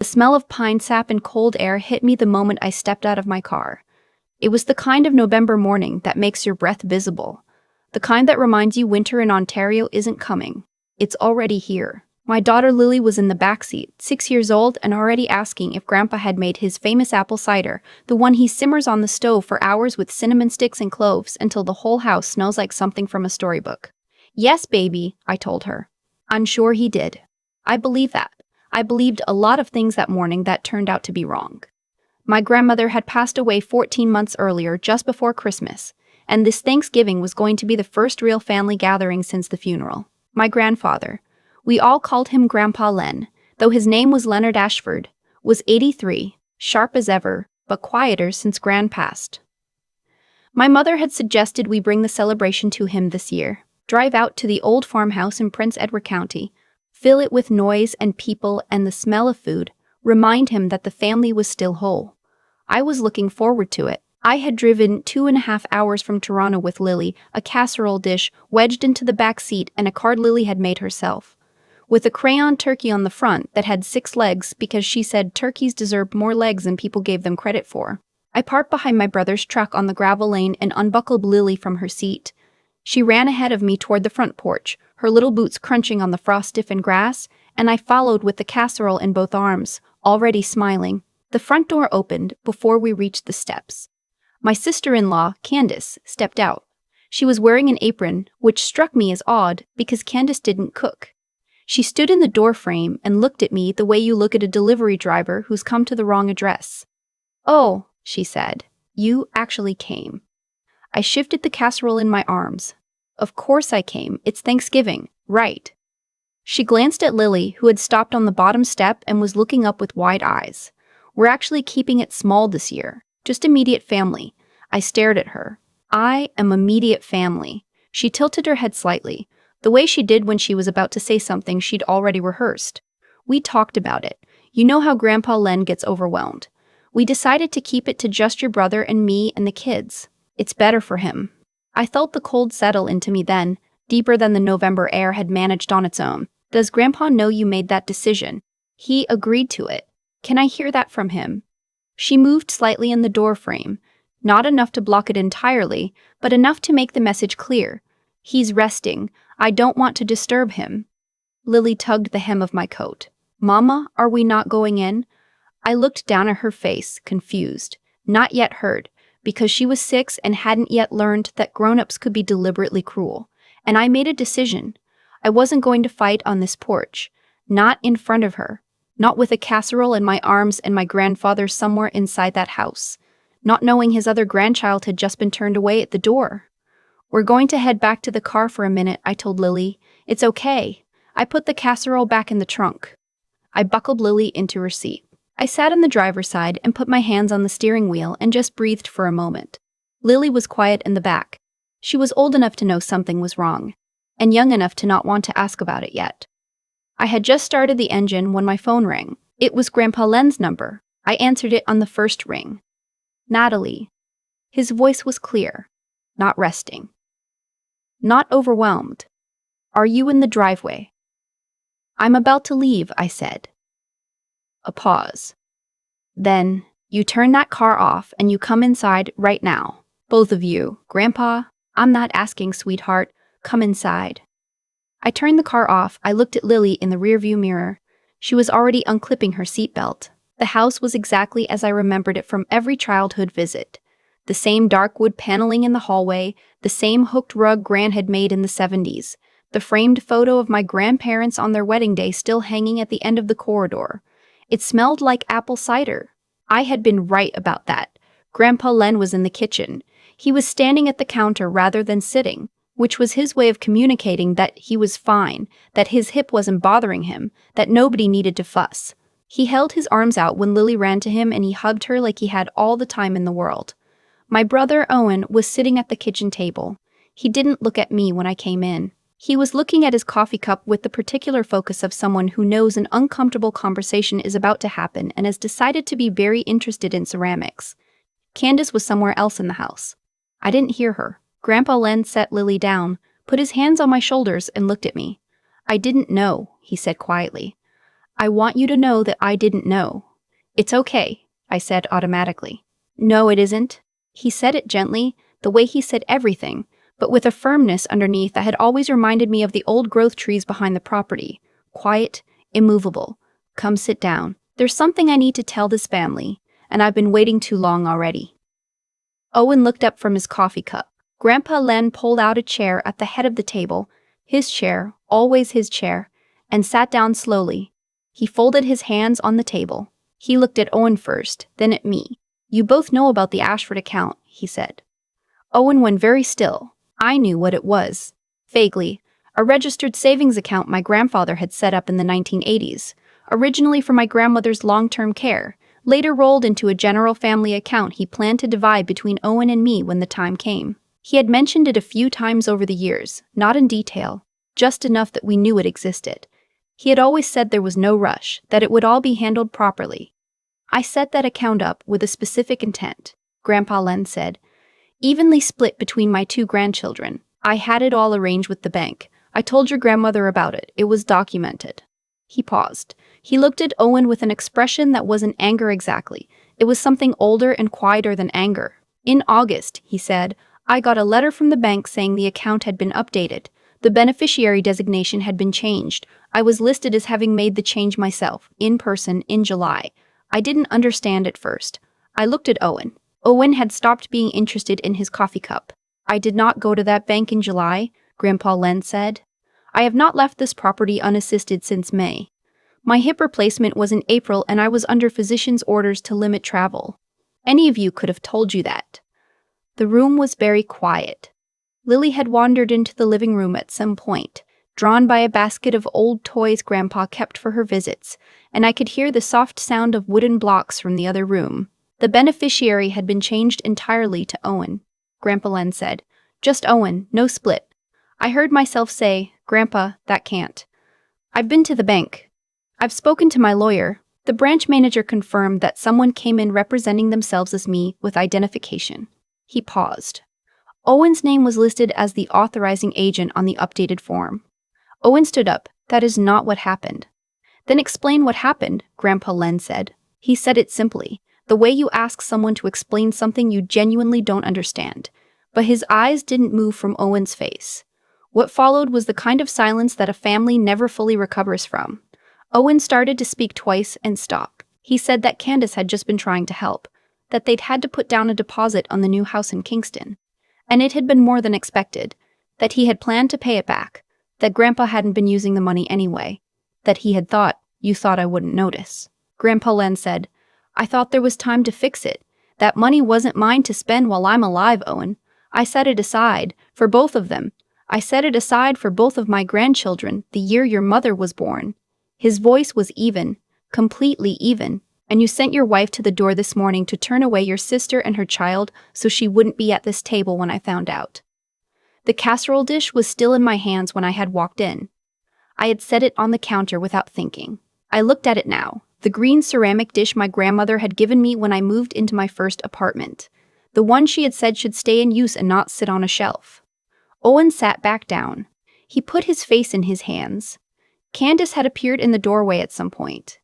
The smell of pine sap and cold air hit me the moment I stepped out of my car. It was the kind of November morning that makes your breath visible. The kind that reminds you winter in Ontario isn't coming. It's already here. My daughter Lily was in the backseat, 6 years old, and already asking if Grandpa had made his famous apple cider, the one he simmers on the stove for hours with cinnamon sticks and cloves until the whole house smells like something from a storybook. Yes, baby, I told her. I'm sure he did. I believe that. I believed a lot of things that morning that turned out to be wrong. My grandmother had passed away 14 months earlier, just before Christmas, and this Thanksgiving was going to be the first real family gathering since the funeral. My grandfather, we all called him Grandpa Len, though his name was Leonard Ashford, was 83, sharp as ever, but quieter since Gran passed. My mother had suggested we bring the celebration to him this year, drive out to the old farmhouse in Prince Edward County, fill it with noise and people and the smell of food, remind him that the family was still whole. I was looking forward to it. I had driven 2.5 hours from Toronto with Lily, a casserole dish wedged into the back seat and a card Lily had made herself, with a crayon turkey on the front that had 6 legs because she said turkeys deserved more legs than people gave them credit for. I parked behind my brother's truck on the gravel lane and unbuckled Lily from her seat. She ran ahead of me toward the front porch, her little boots crunching on the frost-stiffened grass, and I followed with the casserole in both arms, already smiling. The front door opened before we reached the steps. My sister-in-law, Candace, stepped out. She was wearing an apron, which struck me as odd because Candace didn't cook. She stood in the doorframe and looked at me the way you look at a delivery driver who's come to the wrong address. "Oh," she said, "you actually came." I shifted the casserole in my arms. "Of course I came. It's Thanksgiving, right?" She glanced at Lily, who had stopped on the bottom step and was looking up with wide eyes. "We're actually keeping it small this year. Just immediate family." I stared at her. "I am immediate family." She tilted her head slightly, the way she did when she was about to say something she'd already rehearsed. "We talked about it. You know how Grandpa Len gets overwhelmed. We decided to keep it to just your brother and me and the kids. It's better for him." I felt the cold settle into me then, deeper than the November air had managed on its own. "Does Grandpa know you made that decision? He agreed to it. Can I hear that from him?" She moved slightly in the doorframe, not enough to block it entirely, but enough to make the message clear. "He's resting. I don't want to disturb him." Lily tugged the hem of my coat. "Mama, are we not going in?" I looked down at her face, confused, not yet hurt, because she was 6 and hadn't yet learned that grown-ups could be deliberately cruel. And I made a decision. I wasn't going to fight on this porch, not in front of her, not with a casserole in my arms and my grandfather somewhere inside that house, not knowing his other grandchild had just been turned away at the door. "We're going to head back to the car for a minute," I told Lily. "It's okay." I put the casserole back in the trunk. I buckled Lily into her seat. I sat on the driver's side and put my hands on the steering wheel and just breathed for a moment. Lily was quiet in the back. She was old enough to know something was wrong, and young enough to not want to ask about it yet. I had just started the engine when my phone rang. It was Grandpa Len's number. I answered it on the first ring. "Natalie." His voice was clear, not resting, not overwhelmed. "Are you in the driveway?" "I'm about to leave," I said. A pause. "Then, you turn that car off and you come inside right now. Both of you. Grandpa, I'm not asking, sweetheart. Come inside." I turned the car off. I looked at Lily in the rearview mirror. She was already unclipping her seatbelt. The house was exactly as I remembered it from every childhood visit. The same dark wood paneling in the hallway, the same hooked rug Gran had made in the 70s, the framed photo of my grandparents on their wedding day still hanging at the end of the corridor. It smelled like apple cider. I had been right about that. Grandpa Len was in the kitchen. He was standing at the counter rather than sitting, which was his way of communicating that he was fine, that his hip wasn't bothering him, that nobody needed to fuss. He held his arms out when Lily ran to him and he hugged her like he had all the time in the world. My brother Owen was sitting at the kitchen table. He didn't look at me when I came in. He was looking at his coffee cup with the particular focus of someone who knows an uncomfortable conversation is about to happen and has decided to be very interested in ceramics. Candace was somewhere else in the house. I didn't hear her. Grandpa Len set Lily down, put his hands on my shoulders, and looked at me. "I didn't know," he said quietly. I want you to know that I didn't know. It's okay, I said automatically. No, it isn't. He said it gently, the way he said everything, but with a firmness underneath that had always reminded me of the old growth trees behind the property. Quiet, immovable. Come sit down. There's something I need to tell this family, and I've been waiting too long already. Owen looked up from his coffee cup. Grandpa Len pulled out a chair at the head of the table, his chair, always his chair, and sat down slowly. He folded his hands on the table. He looked at Owen first, then at me. You both know about the Ashford account, he said. Owen went very still. I knew what it was. Vaguely, a registered savings account my grandfather had set up in the 1980s, originally for my grandmother's long-term care, later rolled into a general family account he planned to divide between Owen and me when the time came. He had mentioned it a few times over the years, not in detail, just enough that we knew it existed. He had always said there was no rush, that it would all be handled properly. I set that account up with a specific intent, Grandpa Len said. Evenly split between my two grandchildren. I had it all arranged with the bank. I told your grandmother about it. It was documented. He paused. He looked at Owen with an expression that wasn't anger exactly. It was something older and quieter than anger. In August, he said, I got a letter from the bank saying the account had been updated. The beneficiary designation had been changed. I was listed as having made the change myself, in person, in July. I didn't understand at first. I looked at Owen. Owen had stopped being interested in his coffee cup. I did not go to that bank in July, Grandpa Len said. I have not left this property unassisted since May. My hip replacement was in April and I was under physician's orders to limit travel. Any of you could have told you that. The room was very quiet. Lily had wandered into the living room at some point, drawn by a basket of old toys Grandpa kept for her visits, and I could hear the soft sound of wooden blocks from the other room. The beneficiary had been changed entirely to Owen, Grandpa Len said. Just Owen, no split. I heard myself say, Grandpa, that can't. I've been to the bank. I've spoken to my lawyer. The branch manager confirmed that someone came in representing themselves as me with identification. He paused. Owen's name was listed as the authorizing agent on the updated form. Owen stood up. That is not what happened. Then explain what happened, Grandpa Len said. He said it simply, the way you ask someone to explain something you genuinely don't understand. But his eyes didn't move from Owen's face. What followed was the kind of silence that a family never fully recovers from. Owen started to speak twice and stopped. He said that Candace had just been trying to help, that they'd had to put down a deposit on the new house in Kingston. And it had been more than expected, that he had planned to pay it back, that Grandpa hadn't been using the money anyway, that he had thought, you thought I wouldn't notice. Grandpa Len said, I thought there was time to fix it. That money wasn't mine to spend while I'm alive, Owen. I set it aside, for both of them. I set it aside for both of my grandchildren the year your mother was born. His voice was even, completely even, and you sent your wife to the door this morning to turn away your sister and her child so she wouldn't be at this table when I found out. The casserole dish was still in my hands when I had walked in. I had set it on the counter without thinking. I looked at it now, the green ceramic dish my grandmother had given me when I moved into my first apartment, the one she had said should stay in use and not sit on a shelf. Owen sat back down. He put his face in his hands. Candace had appeared in the doorway at some point.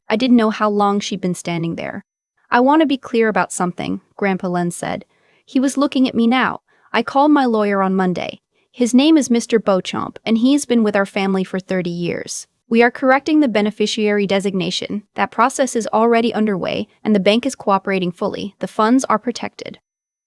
I didn't know how long she'd been standing there. I want to be clear about something, Grandpa Len said. He was looking at me now. I called my lawyer on Monday. His name is Mr. Beauchamp, and he's been with our family for 30 years. We are correcting the beneficiary designation. That process is already underway, and the bank is cooperating fully. The funds are protected.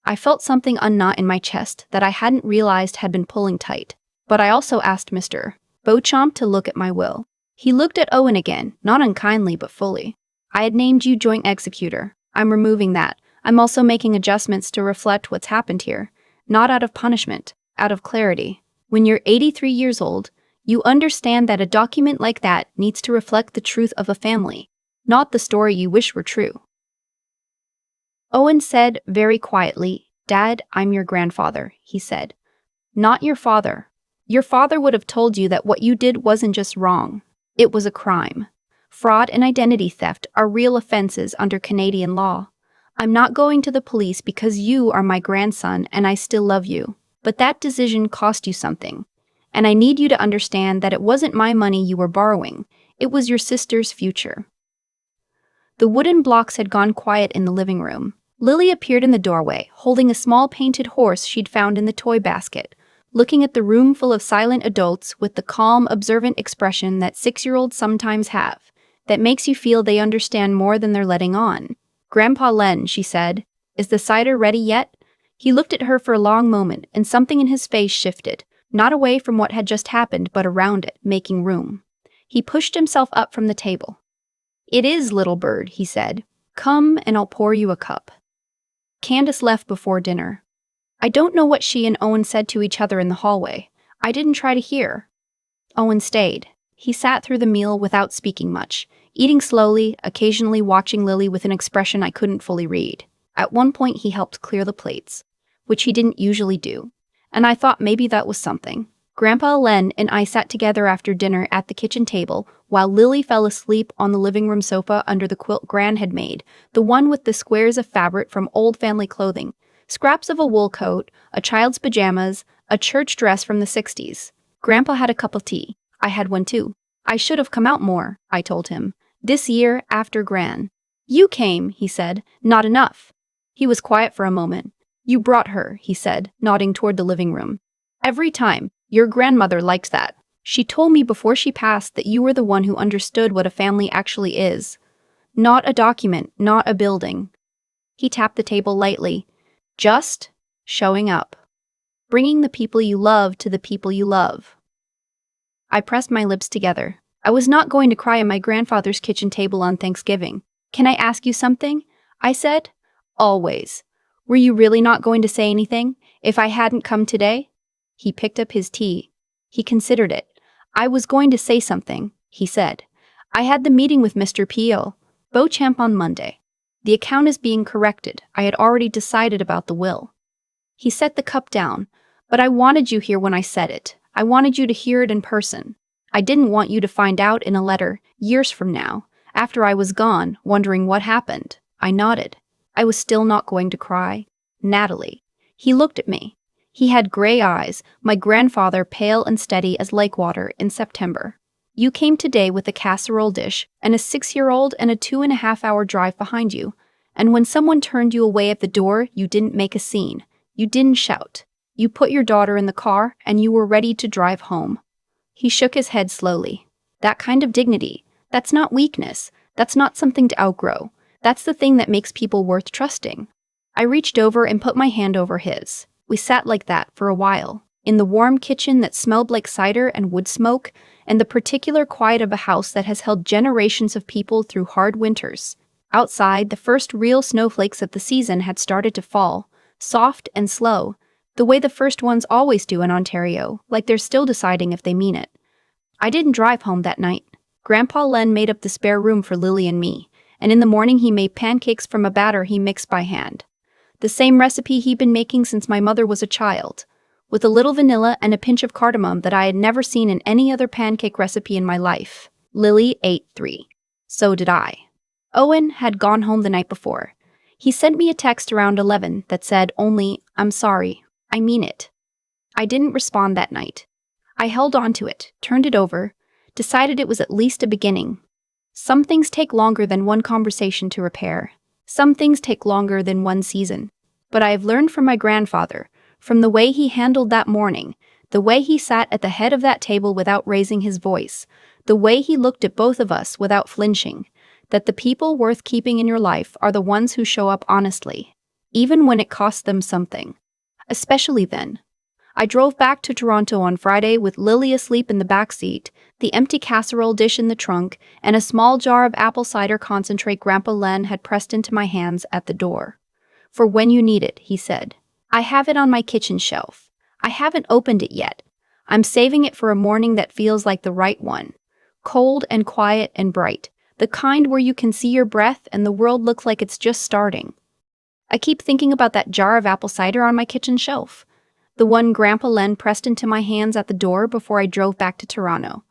I felt something unknot in my chest that I hadn't realized had been pulling tight. But I also asked Mr. Beauchamp to look at my will. He looked at Owen again, not unkindly but fully. I had named you joint executor. I'm removing that. I'm also making adjustments to reflect what's happened here. Not out of punishment, out of clarity. When you're 83 years old, you understand that a document like that needs to reflect the truth of a family, not the story you wish were true. Owen said very quietly, Dad, I'm your grandfather, he said. Not your father. Your father would have told you that what you did wasn't just wrong. It was a crime. Fraud and identity theft are real offenses under Canadian law. I'm not going to the police because you are my grandson and I still love you. But that decision cost you something. And I need you to understand that it wasn't my money you were borrowing. It was your sister's future. The wooden blocks had gone quiet in the living room. Lily appeared in the doorway, holding a small painted horse she'd found in the toy basket, looking at the room full of silent adults with the calm, observant expression that 6-year-olds sometimes have, that makes you feel they understand more than they're letting on. "Grandpa Len," she said, "is the cider ready yet?" He looked at her for a long moment, and something in his face shifted, not away from what had just happened, but around it, making room. He pushed himself up from the table. "It is, little bird," he said. "Come and I'll pour you a cup." Candace left before dinner. I don't know what she and Owen said to each other in the hallway. I didn't try to hear. Owen stayed. He sat through the meal without speaking much, eating slowly, occasionally watching Lily with an expression I couldn't fully read. At one point he helped clear the plates, which he didn't usually do, and I thought maybe that was something. Grandpa Len and I sat together after dinner at the kitchen table, while Lily fell asleep on the living room sofa under the quilt Gran had made, the one with the squares of fabric from old family clothing, scraps of a wool coat, a child's pajamas, a church dress from the 60s. Grandpa had a cup of tea. I had one too. "I should have come out more," I told him. "This year, after Gran." "You came," he said. "Not enough." He was quiet for a moment. "You brought her," he said, nodding toward the living room. "Every time. Your grandmother liked that. She told me before she passed that you were the one who understood what a family actually is. Not a document, not a building." He tapped the table lightly. "Just showing up. Bringing the people you love to the people you love." I pressed my lips together. I was not going to cry at my grandfather's kitchen table on Thanksgiving. "Can I ask you something?" I said. "Always. Were you really not going to say anything, if I hadn't come today?" He picked up his tea. He considered it. "I was going to say something," he said. "I had the meeting with Mr. Peel, Beauchamp on Monday. The account is being corrected. I had already decided about the will." He set the cup down. "But I wanted you here when I said it. I wanted you to hear it in person. I didn't want you to find out in a letter, years from now, after I was gone, wondering what happened." I nodded. I was still not going to cry. "Natalie." He looked at me. He had gray eyes, my grandfather pale and steady as lake water in September. "You came today with a casserole dish and a 6-year-old and a 2.5-hour drive behind you. And when someone turned you away at the door, you didn't make a scene. You didn't shout. You put your daughter in the car and you were ready to drive home." He shook his head slowly. "That kind of dignity, that's not weakness. That's not something to outgrow. That's the thing that makes people worth trusting." I reached over and put my hand over his. We sat like that for a while, in the warm kitchen that smelled like cider and wood smoke, and the particular quiet of a house that has held generations of people through hard winters. Outside, the first real snowflakes of the season had started to fall, soft and slow, the way the first ones always do in Ontario, like they're still deciding if they mean it. I didn't drive home that night. Grandpa Len made up the spare room for Lily and me, and in the morning he made pancakes from a batter he mixed by hand. The same recipe he'd been making since my mother was a child, with a little vanilla and a pinch of cardamom that I had never seen in any other pancake recipe in my life. Lily ate 3. So did I. Owen had gone home the night before. He sent me a text around 11 that said only, "I'm sorry, I mean it." I didn't respond that night. I held on to it, turned it over, decided it was at least a beginning. Some things take longer than one conversation to repair. Some things take longer than one season. But I have learned from my grandfather, from the way he handled that morning, the way he sat at the head of that table without raising his voice, the way he looked at both of us without flinching, that the people worth keeping in your life are the ones who show up honestly, even when it costs them something. Especially then. I drove back to Toronto on Friday with Lily asleep in the back seat, the empty casserole dish in the trunk, and a small jar of apple cider concentrate Grandpa Len had pressed into my hands at the door. "For when you need it," he said. "I have it on my kitchen shelf. I haven't opened it yet. I'm saving it for a morning that feels like the right one. Cold and quiet and bright. The kind where you can see your breath and the world looks like it's just starting." I keep thinking about that jar of apple cider on my kitchen shelf. The one Grandpa Len pressed into my hands at the door before I drove back to Toronto.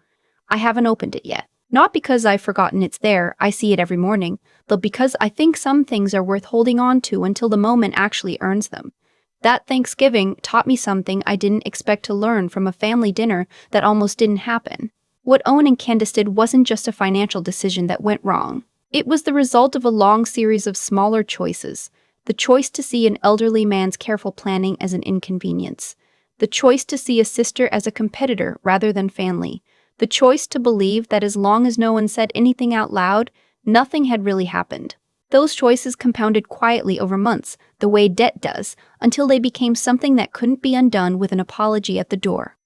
I haven't opened it yet. Not because I've forgotten it's there, I see it every morning, but because I think some things are worth holding on to until the moment actually earns them. That Thanksgiving taught me something I didn't expect to learn from a family dinner that almost didn't happen. What Owen and Candace did wasn't just a financial decision that went wrong. It was the result of a long series of smaller choices. The choice to see an elderly man's careful planning as an inconvenience. The choice to see a sister as a competitor rather than family. The choice to believe that as long as no one said anything out loud, nothing had really happened. Those choices compounded quietly over months, the way debt does, until they became something that couldn't be undone with an apology at the door.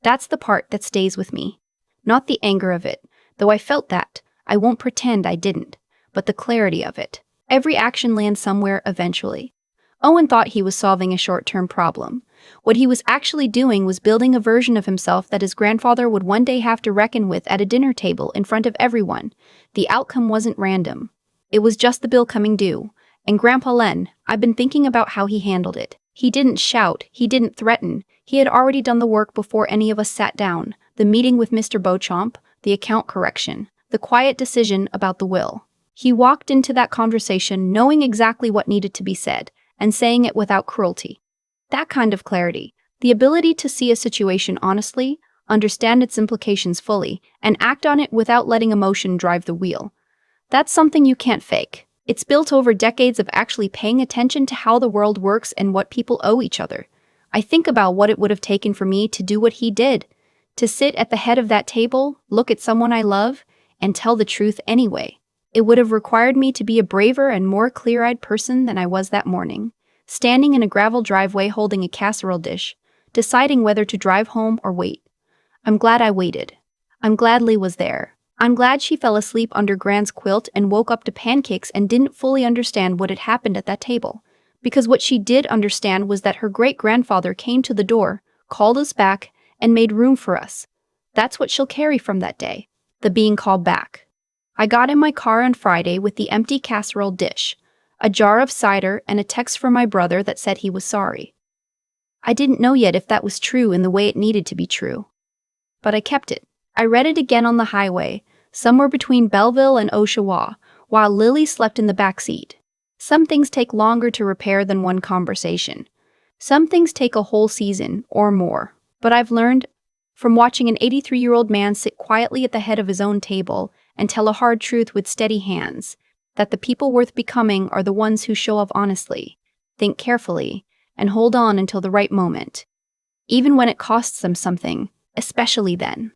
That's the part that stays with me. Not the anger of it, though I felt that. I won't pretend I didn't, but the clarity of it. Every action lands somewhere eventually. Owen thought he was solving a short-term problem. What he was actually doing was building a version of himself that his grandfather would one day have to reckon with at a dinner table in front of everyone. The outcome wasn't random. It was just the bill coming due. And Grandpa Len, I've been thinking about how he handled it. He didn't shout, he didn't threaten. He had already done the work before any of us sat down. The meeting with Mr. Beauchamp, the account correction, the quiet decision about the will. He walked into that conversation knowing exactly what needed to be said, and saying it without cruelty. That kind of clarity, the ability to see a situation honestly, understand its implications fully, and act on it without letting emotion drive the wheel. That's something you can't fake. It's built over decades of actually paying attention to how the world works and what people owe each other. I think about what it would have taken for me to do what he did, to sit at the head of that table, look at someone I love, and tell the truth anyway. It would have required me to be a braver and more clear-eyed person than I was that morning, standing in a gravel driveway holding a casserole dish, deciding whether to drive home or wait. I'm glad I waited. I'm glad Lee was there. I'm glad she fell asleep under Grand's quilt and woke up to pancakes and didn't fully understand what had happened at that table. Because what she did understand was that her great-grandfather came to the door, called us back, and made room for us. That's what she'll carry from that day, the being called back. I got in my car on Friday with the empty casserole dish, a jar of cider, and a text from my brother that said he was sorry. I didn't know yet if that was true in the way it needed to be true. But I kept it. I read it again on the highway, somewhere between Belleville and Oshawa, while Lily slept in the back seat. Some things take longer to repair than one conversation. Some things take a whole season, or more. But I've learned, from watching an 83-year-old man sit quietly at the head of his own table and tell a hard truth with steady hands, that the people worth becoming are the ones who show up honestly, think carefully, and hold on until the right moment. Even when it costs them something, especially then.